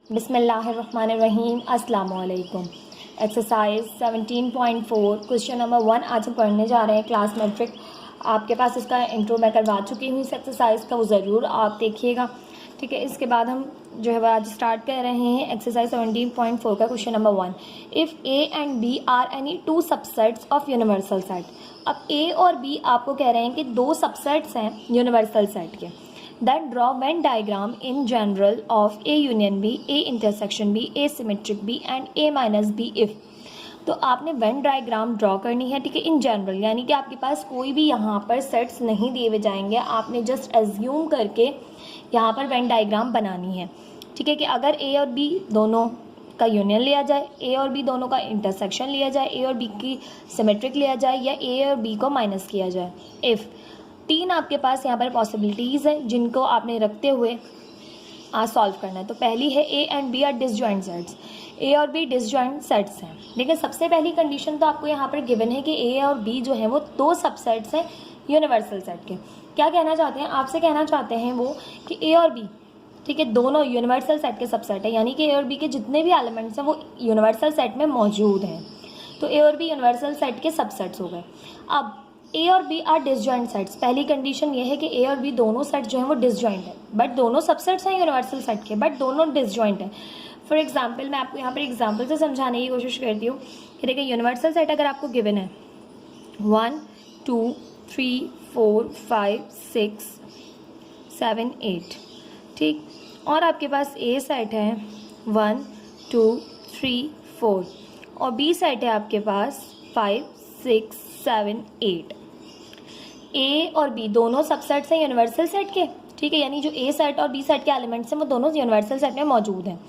बिस्मिल्लाहिर्रहमानिर्रहीम अस्सलाम वालेकुम। एक्सरसाइज 17.4 क्वेश्चन नंबर 1 आज हम पढ़ने जा रहे हैं क्लास मेट्रिक। आपके पास इसका इंट्रो मैं करवा चुकी हूँ इस एक्सरसाइज का, वो ज़रूर आप देखिएगा। ठीक है, इसके बाद हम जो है वो आज स्टार्ट कर रहे हैं एक्सरसाइज 17.4 का question number 1। If A and B are any two subsets of universal set. अब ए और बी आपको कह रहे हैं कि दो सबसेट्स हैं यूनिवर्सल सेट के। Then draw Venn diagram in general of A union B, A intersection B, A symmetric B and A minus B if। तो आपने वेन डायग्राम ड्रॉ करनी है। ठीक है, इन जनरल यानी कि आपके पास कोई भी यहाँ पर सेट्स नहीं दिए हुए जाएंगे, आपने जस्ट एज्यूम करके यहाँ पर वेन डायग्राम बनानी है। ठीक है, कि अगर ए और बी दोनों का यूनियन लिया जाए, ए और बी दोनों का इंटरसेक्शन लिया जाए, ए और बी की सिमेट्रिक लिया जाए या ए और बी को माइनस किया जाए। इफ़ तीन आपके पास यहाँ पर पॉसिबिलिटीज़ हैं जिनको आपने रखते हुए आज सॉल्व करना है। तो पहली है A and B are disjoint sets. A और बी डिसजॉइंट सेट्स हैं। लेकिन सबसे पहली कंडीशन तो आपको यहाँ पर गिवन है कि ए और बी जो है वो दो सबसेट्स हैं यूनिवर्सल सेट के। क्या कहना चाहते हैं, आपसे कहना चाहते हैं वो कि ए और बी, ठीक है, दोनों यूनिवर्सल सेट के सबसेट है, यानी कि ए और बी के जितने भी एलिमेंट्स हैं वो यूनिवर्सल सेट में मौजूद हैं। तो ए और बी यूनिवर्सल सेट के सबसेट्स हो गए। अब ए और बी आर डिसजॉइंट सेट्स। पहली कंडीशन ये है कि ए और बी दोनों सेट जो हैं वो डिसजॉइंट है, बट दोनों सबसेट्स हैं यूनिवर्सल सेट के, बट दोनों डिसजॉइंट हैं। फॉर एग्जांपल मैं आपको यहाँ पर एग्जांपल से समझाने की कोशिश करती हूँ कि देखिए यूनिवर्सल सेट अगर आपको गिवन है 1 2 3 4 5 6 7 8, ठीक, और आपके पास ए सेट है 1 2 3 4 और बी सेट है आपके पास 5 6 7 8। ए और बी दोनों सबसेट्स हैं यूनिवर्सल सेट के। ठीक है, यानी जो ए सेट और बी सेट के एलिमेंट्स हैं वो दोनों यूनिवर्सल सेट में मौजूद हैं,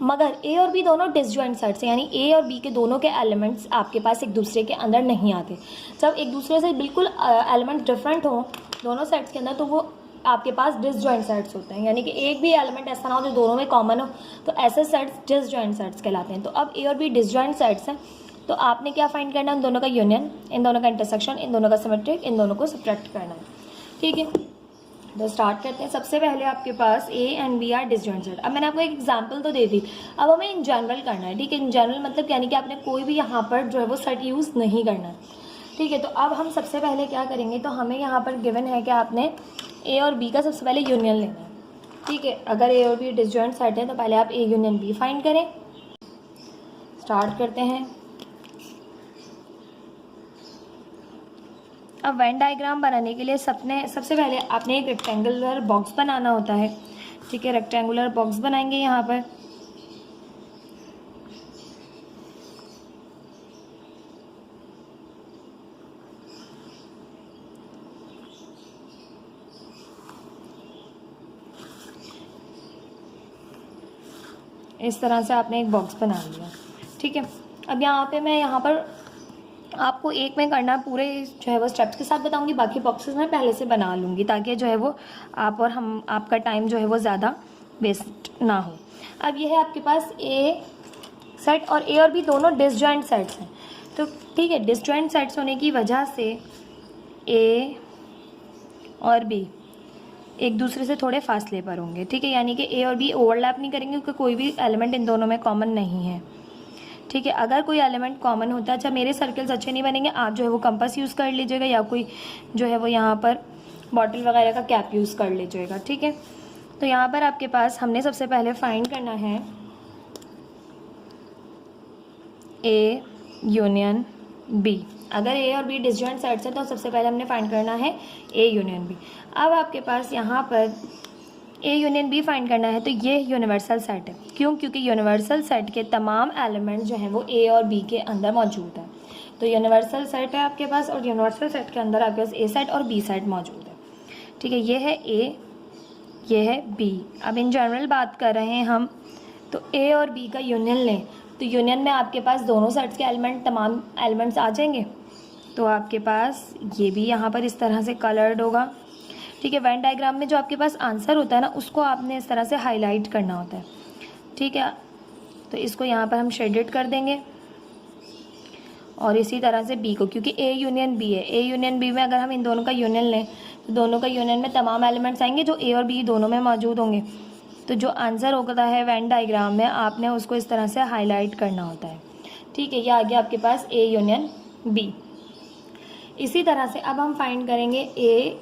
मगर ए और बी दोनों डिसजॉइंट सेट्स हैं, यानी ए और बी के दोनों के एलिमेंट्स आपके पास एक दूसरे के अंदर नहीं आते। जब एक दूसरे से बिल्कुल एलिमेंट डिफरेंट हों दोनों सेट्स के अंदर तो वो आपके पास डिसजॉइंट सेट्स होते हैं, यानी कि एक भी एलिमेंट ऐसा ना हो जो दोनों में कॉमन हो, तो ऐसे सेट्स डिसजॉइंट सेट्स कहलाते हैं। तो अब ए और बी डिसजॉइंट सेट्स हैं, तो आपने क्या फाइंड करना है, इन दोनों का यूनियन, इन दोनों का इंटरसेक्शन, इन दोनों का सिमेट्रिक, इन दोनों को सब्ट्रैक्ट करना है। ठीक है, तो स्टार्ट करते हैं। सबसे पहले आपके पास A and B are disjoint set. अब मैंने आपको एक एग्जांपल तो दे दी, अब हमें इन जनरल करना है। ठीक है, इन जनरल मतलब यानी कि आपने कोई भी यहाँ पर जो है वो सेट यूज़ नहीं करना है। ठीक है, तो अब हम सबसे पहले क्या करेंगे, तो हमें यहाँ पर गिवन है कि आपने ए और बी का सबसे पहले यूनियन लेना है। ठीक है, अगर ए और बी डिसजॉइंट सेट है तो पहले आप ए यूनियन बी फाइंड करें। स्टार्ट करते हैं। अब वेन डायग्राम बनाने के लिए सबसे पहले आपने एक रेक्टेंगुलर बॉक्स बनाना होता है। ठीक है, रेक्टेंगुलर बॉक्स बनाएंगे यहाँ पर। इस तरह से आपने एक बॉक्स बना लिया। ठीक है, अब यहाँ पर आपको एक में करना पूरे जो है वो स्टेप्स के साथ बताऊंगी, बाकी बॉक्सेस मैं पहले से बना लूँगी ताकि जो है वो आप और हम आपका टाइम जो है वो ज़्यादा वेस्ट ना हो। अब ये है आपके पास ए सेट और ए और बी दोनों डिसजॉइंट सेट्स हैं। तो ठीक है, डिसजॉइंट सेट्स होने की वजह से ए और बी एक दूसरे से थोड़े फासले पर होंगे। ठीक है, यानी कि ए और बी ओवरलैप नहीं करेंगे क्योंकि कोई भी एलिमेंट इन दोनों में कॉमन नहीं है। ठीक है, अगर कोई एलिमेंट कॉमन होता है, अच्छा मेरे सर्कल्स अच्छे नहीं बनेंगे, आप जो है वो कंपास यूज़ कर लीजिएगा या कोई जो है वो यहाँ पर बॉटल वगैरह का कैप यूज़ कर लीजिएगा। ठीक है, तो यहाँ पर आपके पास हमने सबसे पहले फाइंड करना है ए यूनियन बी। अगर ए और बी डिसजॉइंट सेट्स हैं तो सबसे पहले हमने फाइंड करना है ए यूनियन बी। अब आपके पास यहाँ पर ए यूनियन बी फाइंड करना है, तो ये यूनिवर्सल सेट है। क्यों? क्योंकि यूनिवर्सल सेट के तमाम एलिमेंट जो हैं वो ए और बी के अंदर मौजूद हैं। तो यूनिवर्सल सेट है आपके पास और यूनिवर्सल सेट के अंदर आपके पास ए सेट और बी सेट मौजूद है। ठीक है, ये है ए, ये है बी। अब इन जनरल बात कर रहे हैं हम, तो ए और बी का यूनियन लें तो यूनियन में आपके पास दोनों सेट्स के एलिमेंट तमाम एलिमेंट्स आ जाएंगे। तो आपके पास ये भी यहाँ पर इस तरह से कलर्ड होगा। ठीक है, वेन डायग्राम में जो आपके पास आंसर होता है ना उसको आपने इस तरह से हाईलाइट करना होता है। ठीक है, तो इसको यहाँ पर हम शेडेड कर देंगे और इसी तरह से बी को, क्योंकि ए यूनियन बी है, ए यूनियन बी में अगर हम इन दोनों का यूनियन लें तो दोनों का यूनियन में तमाम एलिमेंट्स आएंगे जो ए और बी दोनों में मौजूद होंगे। तो जो आंसर होता है वेन डायग्राम में आपने उसको इस तरह से हाईलाइट करना होता है। ठीक है, ये आ गया आपके पास ए यूनियन बी। इसी तरह से अब हम फाइंड करेंगे ए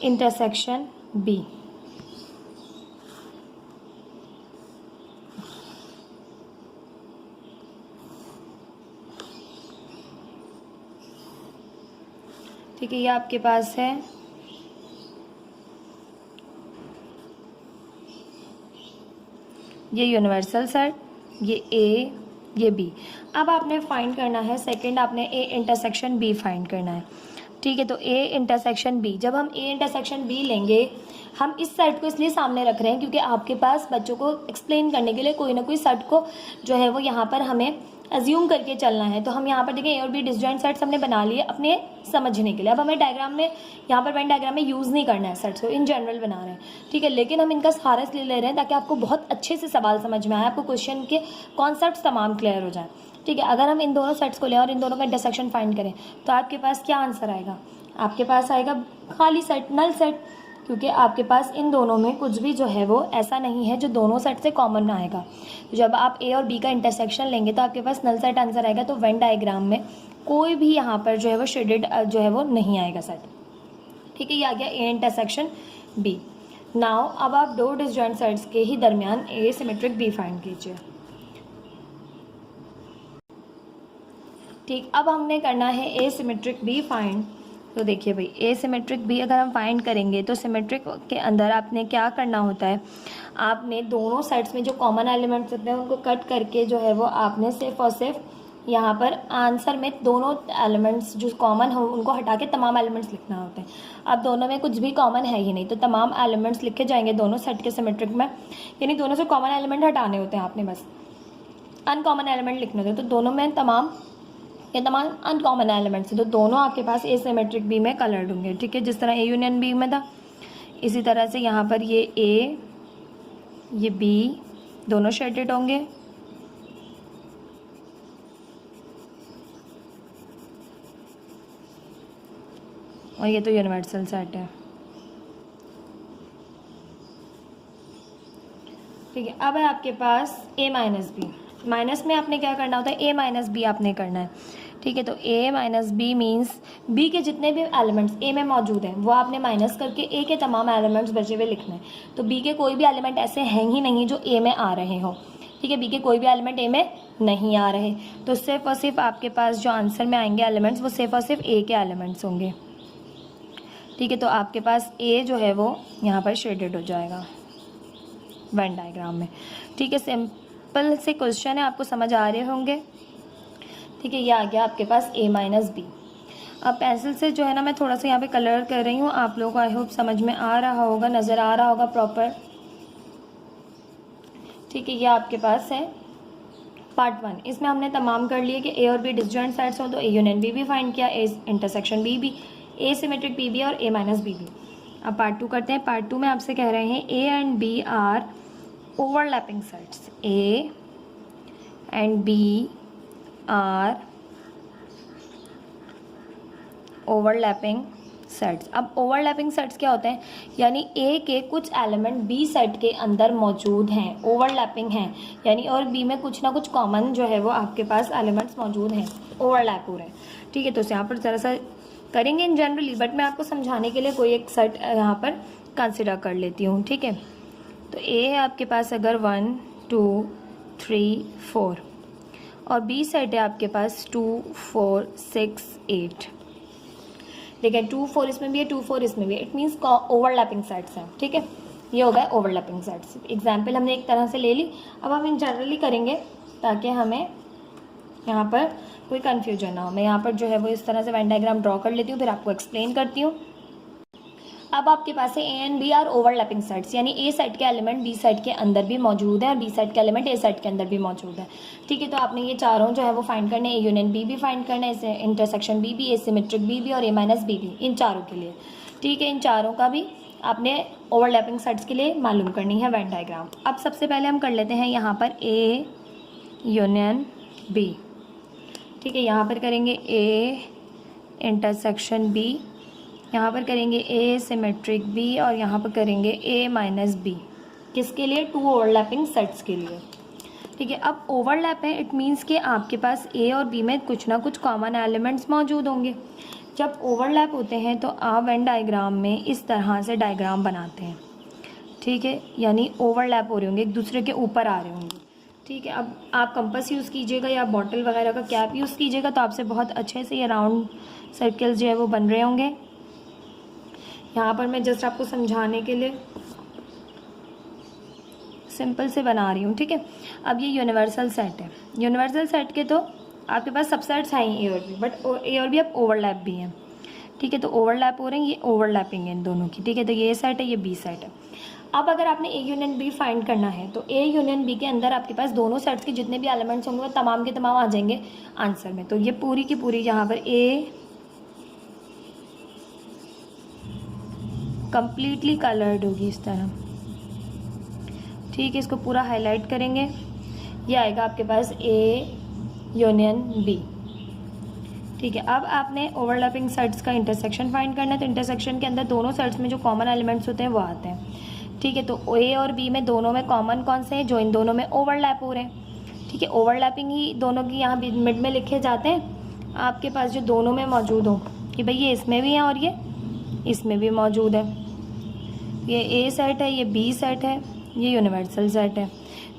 इंटरसेक्शन बी। ठीक है, ये आपके पास है ये यूनिवर्सल सेट, ये ए, ये बी। अब आपने फाइंड करना है सेकंड, आपने ए इंटरसेक्शन बी फाइंड करना है। ठीक है, तो ए इंटरसेक्शन बी, जब हम ए इंटरसेक्शन बी लेंगे, हम इस सेट को इसलिए सामने रख रहे हैं क्योंकि आपके पास बच्चों को एक्सप्लेन करने के लिए कोई ना कोई सेट को जो है वो यहाँ पर हमें अज्यूम करके चलना है। तो हम यहाँ पर देखें ए और बी डिसजॉइंट सेट्स हमने बना लिए अपने समझने के लिए। अब हमें डायग्राम में यहाँ पर वेन डायग्राम में यूज़ नहीं करना है सेट्स को, इन जनरल बना रहे हैं। ठीक है, लेकिन हम इनका सहारा इसलिए ले रहे हैं ताकि आपको बहुत अच्छे से सवाल समझ में आए, आपको क्वेश्चन के कॉन्सेप्ट तमाम क्लियर हो जाए। ठीक है, अगर हम इन दोनों सेट्स को लें और इन दोनों का इंटरसेक्शन फाइंड करें तो आपके पास क्या आंसर आएगा? आपके पास आएगा खाली सेट, नल सेट, क्योंकि आपके पास इन दोनों में कुछ भी जो है वो ऐसा नहीं है जो दोनों सेट से कॉमन आएगा। तो जब आप ए और बी का इंटरसेक्शन लेंगे तो आपके पास नल सेट आंसर आएगा। तो वेन डायग्राम में कोई भी यहाँ पर जो है वो शेडेड जो है वो नहीं आएगा सेट। ठीक है, ये आ गया ए इंटरसेक्शन बी। नाउ अब आप दो डिसजॉइंट सेट्स के ही दरमियान ए सिमेट्रिक बी फाइंड कीजिए। ठीक, अब हमने करना है ए सिमेट्रिक बी फाइंड। तो देखिए भाई, ए सिमेट्रिक बी अगर हम फाइंड करेंगे तो सिमेट्रिक के अंदर आपने क्या करना होता है, आपने दोनों साइड्स में जो कॉमन एलिमेंट्स होते हैं उनको कट करके जो है वो आपने सिर्फ और सिर्फ यहाँ पर आंसर में दोनों एलिमेंट्स जो कॉमन हो उनको हटा के तमाम एलिमेंट्स लिखना होते हैं। अब दोनों में कुछ भी कॉमन है ही नहीं, तो तमाम एलिमेंट्स लिखे जाएंगे दोनों सेट के सिमेट्रिक में, यानी दोनों से कॉमन एलिमेंट हटाने होते हैं, आपने बस अनकॉमन एलिमेंट लिखने होते हैं। तो दोनों में ये तमाम अनकॉमन एलिमेंट्स हैं, तो दोनों आपके पास ए सिमेट्रिक बी में कलर्ड होंगे। ठीक है, जिस तरह ए यूनियन बी में था, इसी तरह से यहाँ पर ये ए, ये बी दोनों शेडेड होंगे। और ये तो यूनिवर्सल सेट है। ठीक है, अब है आपके पास ए माइनस बी। माइनस में आपने क्या करना होता है, ए माइनस बी आपने करना है। ठीक है, तो ए माइनस बी मीन्स बी के जितने भी एलिमेंट्स ए में मौजूद हैं वो आपने माइनस करके ए के तमाम एलिमेंट्स बचे हुए लिखने हैं। तो बी के कोई भी एलिमेंट ऐसे हैं ही नहीं जो ए में आ रहे हों। ठीक है, बी के कोई भी एलिमेंट ए में नहीं आ रहे, तो सिर्फ और सिर्फ आपके पास जो आंसर में आएंगे एलिमेंट्स वो सिर्फ और सिर्फ ए के एलिमेंट्स होंगे। ठीक है, तो आपके पास ए जो है वो यहाँ पर शेडेड हो जाएगा वेन डायग्राम में। ठीक है, सिंपल से क्वेश्चन है, आपको समझ आ रहे होंगे। ठीक है, ये आ गया आपके पास ए माइनस बी। अब पेंसिल से जो है ना मैं थोड़ा सा यहाँ पे कलर कर रही हूँ, आप लोगों को आई होप समझ में आ रहा होगा, नज़र आ रहा होगा प्रॉपर। ठीक है, ये आपके पास है पार्ट 1। इसमें हमने तमाम कर लिए कि ए और बी डिसजॉइंट साइड्स हो, तो ए यूनियन बी भी फाइंड किया, ए इंटरसेक्शन बी भी, ए सिमेट्रिक बी भी और ए माइनस बी भी। अब पार्ट 2 करते हैं। पार्ट 2 में आपसे कह रहे हैं A and B are overlapping sets. A and B are overlapping sets. अब ओवरलैपिंग सेट्स क्या होते हैं, यानी ए के कुछ एलिमेंट बी सेट के अंदर मौजूद हैं, ओवरलैपिंग हैं, यानी और बी में कुछ ना कुछ कॉमन जो है वो आपके पास एलिमेंट्स मौजूद हैं, ओवरलैप हो रहे हैं। ठीक है, तो यहाँ पर ज़रा सा करेंगे इन जनरली, बट मैं आपको समझाने के लिए कोई एक सेट यहाँ पर कंसिडर कर लेती हूँ। ठीक है, तो ए है आपके पास अगर 1 2 3 4 और बी सेट है आपके पास 2 4 6 8। देखिए 2 4 इसमें भी है, 2 4 इसमें भी है, इट मीन्स ओवरलैपिंग सेट्स हैं। ठीक है, ये हो गया ओवरलैपिंग सेट्स। एग्जाम्पल हमने एक तरह से ले ली, अब हम इन जनरली करेंगे ताकि हमें यहाँ पर कोई कन्फ्यूजन ना हो। मैं यहाँ पर जो है वो इस तरह से वेन डायग्राम ड्रॉ कर लेती हूँ, फिर आपको एक्सप्लेन करती हूँ। अब आपके पास है A and B are overlapping sets, यानी ए सेट के एलिमेंट बी सेट के अंदर भी मौजूद है और बी सेट के एलिमेंट ए सेट के अंदर भी मौजूद है। ठीक है, तो आपने ये चारों जो है वो फाइंड करने, ए यूनियन बी भी फाइंड करना है, इंटरसेक्शन बी भी, ए सिमेट्रिक बी भी और ए माइनस बी भी, इन चारों के लिए। ठीक है, इन चारों का भी आपने ओवरलैपिंग सेट्स के लिए मालूम करनी है वेन डायग्राम। अब सबसे पहले हम कर लेते हैं यहाँ पर ए यूनियन बी। ठीक है, यहाँ पर करेंगे ए इंटरसेक्शन बी, यहाँ पर करेंगे ए सिमेट्रिक बी और यहाँ पर करेंगे ए माइनस बी। किसके लिए? 2 ओवरलैपिंग सेट्स के लिए। ठीक है, अब ओवरलैप है, इट मीन्स कि आपके पास ए और बी में कुछ ना कुछ कॉमन एलिमेंट्स मौजूद होंगे। जब ओवरलैप होते हैं तो आप वेन डायग्राम में इस तरह से डायग्राम बनाते हैं। ठीक है, यानी ओवरलैप हो रहे होंगे, एक दूसरे के ऊपर आ रहे होंगे। ठीक है, अब आप कंपास यूज़ कीजिएगा या बॉटल वगैरह का कैप यूज़ कीजिएगा तो आपसे बहुत अच्छे से ये राउंड सर्कल्स जो है वो बन रहे होंगे। यहाँ पर मैं जस्ट आपको समझाने के लिए सिंपल से बना रही हूँ। ठीक है, अब ये यूनिवर्सल सेट है। यूनिवर्सल सेट के तो आपके पास सबसेट्स हैं ए और बी, बट ए और बी अब ओवरलैप भी हैं। ठीक है, तो ओवरलैप हो रहे हैं, ये ओवरलैपिंग है इन दोनों की। ठीक है, तो ये सेट है, ये बी सेट है। अब अगर आपने ए यूनियन बी फाइंड करना है तो ए यूनियन बी के अंदर आपके पास दोनों सेट्स के जितने भी एलिमेंट्स होंगे वो तमाम के तमाम आ जाएंगे आंसर में। तो ये पूरी की पूरी यहाँ पर ए कंप्लीटली कलर्ड होगी इस तरह। ठीक है, इसको पूरा हाईलाइट करेंगे, ये आएगा आपके पास ए यूनियन बी। ठीक है, अब आपने ओवरलैपिंग सेट्स का इंटरसेक्शन फाइंड करना है, तो इंटरसेक्शन के अंदर दोनों सेट्स में जो कॉमन एलिमेंट्स होते हैं वो आते हैं। ठीक है, तो ए और बी में दोनों में कॉमन कौन से हैं? जो इन दोनों में ओवरलैप हो रहे हैं। ठीक है, ओवरलैपिंग ही दोनों की यहाँ मिड में लिखे जाते हैं आपके पास, जो दोनों में मौजूद हो कि भाई ये इसमें भी है और ये इसमें भी मौजूद है। ये ए सेट है, ये बी सेट है, ये यूनिवर्सल सेट है।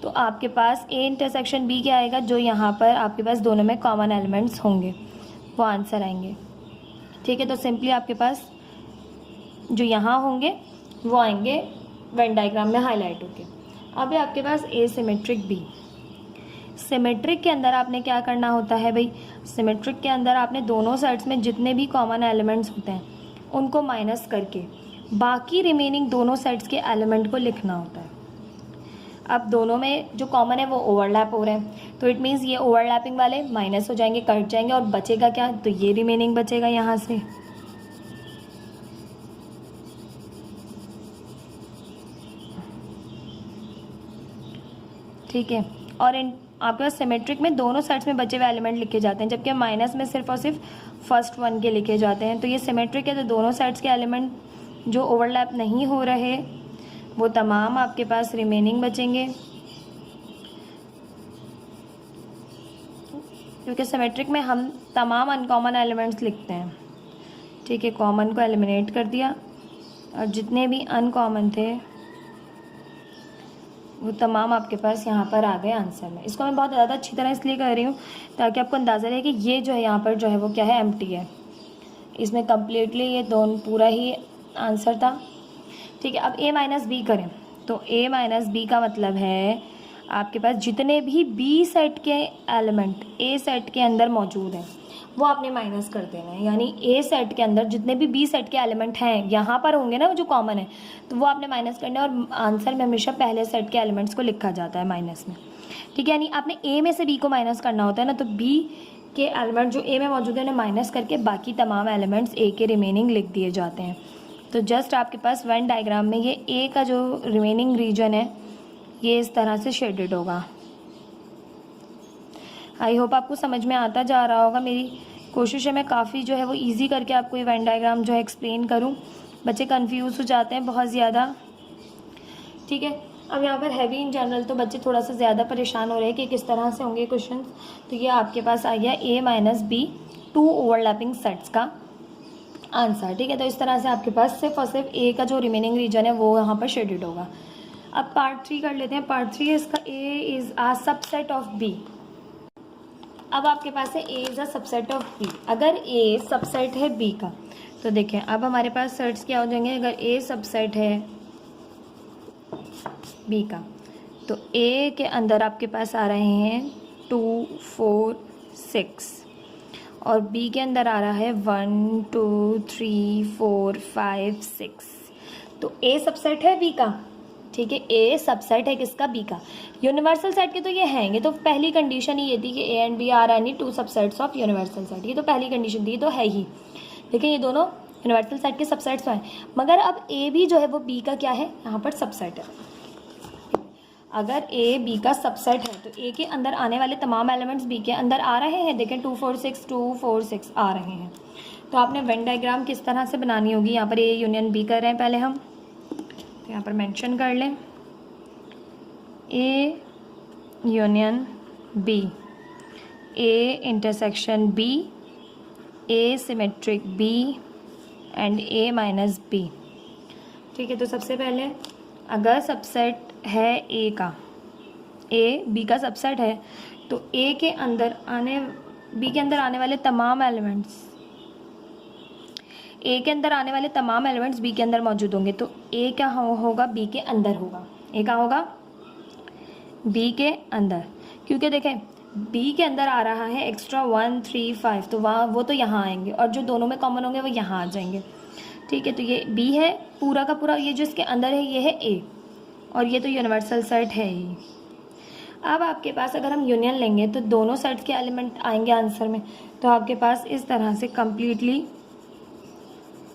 तो आपके पास ए इंटरसेक्शन बी क्या आएगा? जो यहाँ पर आपके पास दोनों में कॉमन एलिमेंट्स होंगे वो आंसर आएंगे। ठीक है, तो सिंपली आपके पास जो यहाँ होंगे वो आएंगे वेन डायग्राम में हाईलाइट होके। अब है आपके पास ए सिमेट्रिक बी। सिमेट्रिक के अंदर आपने क्या करना होता है भाई? सिमेट्रिक के अंदर आपने दोनों साइड्स में जितने भी कॉमन एलिमेंट्स होते हैं उनको माइनस करके बाकी रिमेनिंग दोनों साइड्स के एलिमेंट को लिखना होता है। अब दोनों में जो कॉमन है वो ओवरलैप हो रहे हैं, तो इट मीन्स ये ओवरलैपिंग वाले माइनस हो जाएंगे, कट जाएंगे, और बचेगा क्या? तो ये रिमेनिंग बचेगा यहाँ से। ठीक है, और इन आपके पास सिमेट्रिक में दोनों साइड्स में बचे हुए एलिमेंट लिखे जाते हैं, जबकि माइनस में सिर्फ और सिर्फ फर्स्ट वन के लिखे जाते हैं। तो ये सिमेट्रिक है, तो दोनों साइड्स के एलिमेंट जो ओवरलैप नहीं हो रहे वो तमाम आपके पास रिमेनिंग बचेंगे, क्योंकि सिमेट्रिक में हम तमाम अनकॉमन एलिमेंट्स लिखते हैं। ठीक है, कॉमन को एलिमिनेट कर दिया और जितने भी अनकॉमन थे वो तमाम आपके पास यहाँ पर आ गए आंसर में। इसको मैं बहुत ज़्यादा अच्छी तरह इसलिए कर रही हूँ ताकि आपको अंदाज़ा रहे कि ये जो है यहाँ पर जो है वो क्या है? एम्प्टी है। इसमें कम्प्लीटली ये दोनों पूरा ही आंसर था। ठीक है, अब ए माइनस बी करें तो ए माइनस बी का मतलब है आपके पास जितने भी बी सेट के एलिमेंट ए सेट के अंदर मौजूद हैं वो आपने माइनस कर देना है। यानी ए सेट के अंदर जितने भी बी सेट के एलिमेंट हैं यहाँ पर होंगे ना, वो जो कॉमन है, तो वो आपने माइनस करना है, और आंसर में हमेशा पहले सेट के एलिमेंट्स को लिखा जाता है माइनस में। ठीक है, यानी आपने ए में से बी को माइनस करना होता है ना, तो बी के एलिमेंट जो ए में मौजूद है उन्हें माइनस करके बाकी तमाम एलिमेंट्स ए के रिमेनिंग लिख दिए जाते हैं। तो जस्ट आपके पास वेन डायग्राम में ये ए का जो रिमेनिंग रीजन है ये इस तरह से शेडेड होगा। आई होप आपको समझ में आता जा रहा होगा। मेरी कोशिश है मैं काफ़ी जो है वो इजी करके आपको ये वेन डायग्राम जो है एक्सप्लेन करूं। बच्चे कंफ्यूज हो जाते हैं बहुत ज़्यादा। ठीक है, अब यहाँ पर हैवी इन जनरल तो बच्चे थोड़ा सा ज़्यादा परेशान हो रहे हैं कि किस तरह से होंगे क्वेश्चन। तो ये आपके पास आ गया ए माइनस बी 2 ओवरलैपिंग सेट्स का आंसर। ठीक है, तो इस तरह से आपके पास सिर्फ और सिर्फ ए का जो रिमेनिंग रीजन है वो यहाँ पर शेडेड होगा। अब पार्ट 3 कर लेते हैं। पार्ट 3 है इसका A is a subset of B. अब आपके पास है A is a subset of B. अगर ए सबसेट है बी का तो देखें अब हमारे पास सेट्स क्या हो जाएंगे। अगर ए सबसेट है बी का तो ए के अंदर आपके पास आ रहे हैं 2 4 6 और बी के अंदर आ रहा है 1 2 3 4 5 6। तो ए सबसेट है बी का। ठीक है, ए सबसेट है किसका? बी का। यूनिवर्सल सेट के तो ये हैंगे, तो पहली कंडीशन ही ये थी कि A and B are any 2 subsets of universal set. ये तो पहली कंडीशन थी, तो है ही। लेकिन ये दोनों यूनिवर्सल सेट के सबसेट्स हैं। मगर अब ए भी जो है वो बी का क्या है? यहाँ पर सबसेट है। अगर ए बी का सबसेट है तो ए के अंदर आने वाले तमाम एलिमेंट्स बी के अंदर आ रहे हैं। देखें 2 4 6 2 4 6 आ रहे हैं। तो आपने वेन डायग्राम किस तरह से बनानी होगी? यहाँ पर ए यूनियन बी कर रहे हैं पहले हम, तो यहाँ पर मेंशन कर लें A union B, A intersection B, A symmetric B and A minus B. ठीक है, तो सबसे पहले अगर सबसेट है ए का, ए बी का सबसेट है, तो ए के अंदर आने, बी के अंदर आने वाले तमाम एलिमेंट्स, ए के अंदर आने वाले तमाम एलिमेंट्स बी के अंदर मौजूद होंगे। तो ए क्या होगा, बी के अंदर होगा। ए क्या होगा, बी के अंदर, क्योंकि देखें बी के अंदर आ रहा है एक्स्ट्रा 1 3 5, तो वहाँ वो तो यहाँ आएंगे और जो दोनों में कॉमन होंगे वो यहाँ आ जाएंगे। ठीक है, तो ये बी है पूरा का पूरा, ये जो इसके अंदर है ये है ए, और ये तो यूनिवर्सल सेट है ही। अब आपके पास अगर हम यूनियन लेंगे तो दोनों सेट्स के एलिमेंट आएंगे आंसर में, तो आपके पास इस तरह से कम्प्लीटली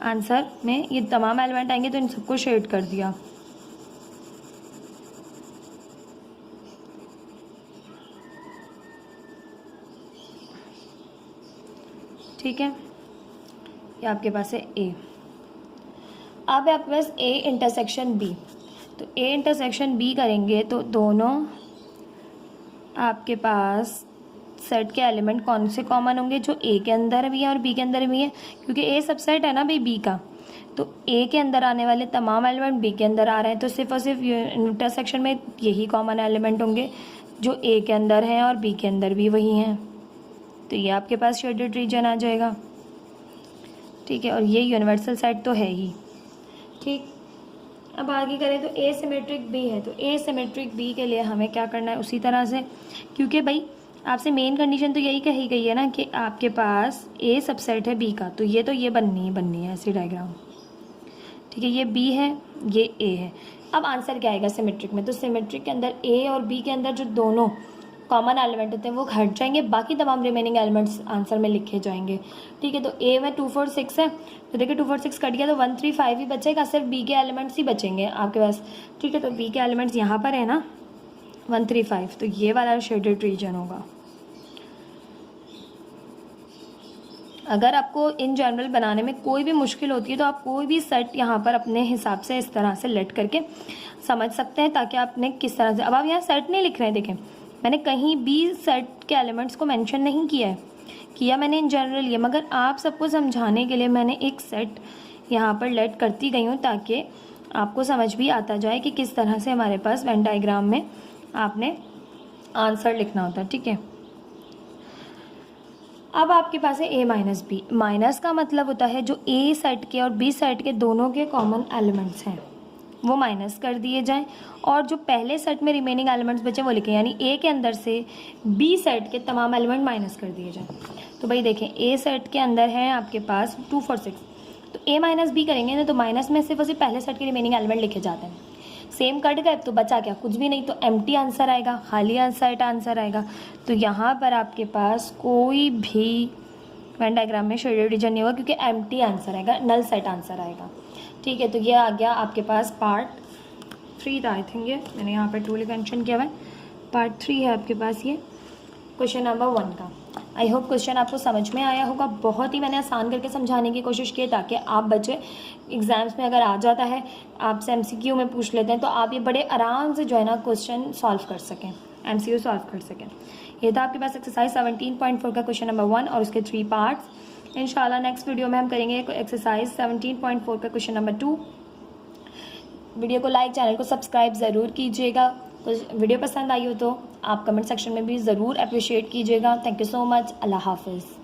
आंसर में ये तमाम एलिमेंट आएंगे। तो इन सबको शेड कर दिया। ठीक है, ये आपके पास है ए। अब है आपके पास ए इंटरसेक्शन बी, तो ए इंटरसेक्शन बी करेंगे तो दोनों आपके पास सेट के एलिमेंट कौन से कॉमन होंगे, जो ए के अंदर भी है और बी के अंदर भी है, क्योंकि ए सबसेट है ना भाई बी का। तो ए के अंदर आने वाले तमाम एलिमेंट बी के अंदर आ रहे हैं, तो सिर्फ और सिर्फ इंटरसेक्शन में यही कॉमन एलिमेंट होंगे जो ए के अंदर हैं और बी के अंदर भी वही हैं। तो ये आपके पास शेडेड रीजन आ जाएगा। ठीक है, और ये यूनिवर्सल सेट तो है ही। ठीक, अब आगे करें तो ए सिमेट्रिक बी है, तो ए सिमेट्रिक बी के लिए हमें क्या करना है, उसी तरह से, क्योंकि भाई आपसे मेन कंडीशन तो यही कही गई है ना कि आपके पास ए सबसेट है बी का, तो ये बननी है ऐसी डायग्राम। ठीक है, ये बी है, ये ए है। अब आंसर क्या आएगा सिमेट्रिक में, तो सिमेट्रिक के अंदर ए और बी के अंदर जो दोनों कॉमन एलिमेंट होते हैं वो हट जाएंगे, बाकी तमाम रिमेनिंग एलिमेंट्स आंसर में लिखे जाएंगे। ठीक है, तो ए में 2 4 6 है, तो देखिए 2 4 6 कट गया तो 1 3 5 ही बचेगा, सिर्फ बी के एलिमेंट्स ही बचेंगे आपके पास। ठीक है, तो बी के एलिमेंट्स यहाँ पर है ना 1 3 5, तो ये वाला शेडेड रीजन होगा। अगर आपको इन जनरल बनाने में कोई भी मुश्किल होती है तो आप कोई भी सेट यहाँ पर अपने हिसाब से इस तरह से लेट करके समझ सकते हैं, ताकि आपने किस तरह से, अब आप यहाँ सेट नहीं लिख रहे हैं, देखें मैंने कहीं भी सेट के एलिमेंट्स को मेंशन नहीं किया मैंने इन जनरल ये, मगर आप सबको समझाने के लिए मैंने एक सेट यहाँ पर लेट करती गई हूँ, ताकि आपको समझ भी आता जाए कि किस तरह से हमारे पास वेन डायग्राम में आपने आंसर लिखना होता है। ठीक है, अब आपके पास है ए माइनस बी। माइनस का मतलब होता है जो ए सेट के और बी सेट के दोनों के कॉमन एलिमेंट्स हैं वो माइनस कर दिए जाएं, और जो पहले सेट में रिमेनिंग एलिमेंट्स बचे वो लिखें, यानी ए के अंदर से बी सेट के तमाम एलिमेंट माइनस कर दिए जाएं। तो भाई देखें ए सेट के अंदर है आपके पास 2 4 6, तो ए माइनस बी करेंगे ना तो माइनस में सिर्फ और सिर्फ पहले सेट के रिमेनिंग एलिमेंट लिखे जाते हैं। सेम कट गए तो बचा क्या, कुछ भी नहीं, तो एम्प्टी आंसर आएगा, खाली आंसर आएगा। तो यहाँ पर आपके पास कोई भी वेन डायग्राम में शेडेड रीजन नहीं होगा, क्योंकि एम्प्टी आंसर आएगा, नल सेट आंसर आएगा। ठीक है, तो ये आ गया आपके पास पार्ट 3 था, आई थिंक ये मैंने यहाँ पर 2 लिखा मेंशन किया हुआ है, पार्ट 3 है आपके पास ये क्वेश्चन नंबर 1 का। आई होप क्वेश्चन आपको समझ में आया होगा। बहुत ही मैंने आसान करके समझाने की कोशिश की है, ताकि आप बच्चे एग्जाम्स में अगर आ जाता है, आपसे MCQ में पूछ लेते हैं, तो आप ये बड़े आराम से जो है ना क्वेश्चन सॉल्व कर सकें, MCQ सॉल्व कर सकें। ये था आपके पास एक्सरसाइज 17.4 का क्वेश्चन नंबर 1 और उसके 3 पार्ट्स। इंशाल्लाह नेक्स्ट वीडियो में हम करेंगे एक्सरसाइज 17.4 का क्वेश्चन नंबर 2। वीडियो को लाइक, चैनल को सब्सक्राइब ज़रूर कीजिएगा। कुछ वीडियो पसंद आई हो तो आप कमेंट सेक्शन में भी ज़रूर अप्रिशिएट कीजिएगा। Thank you so much. अल्लाह हाफिज़।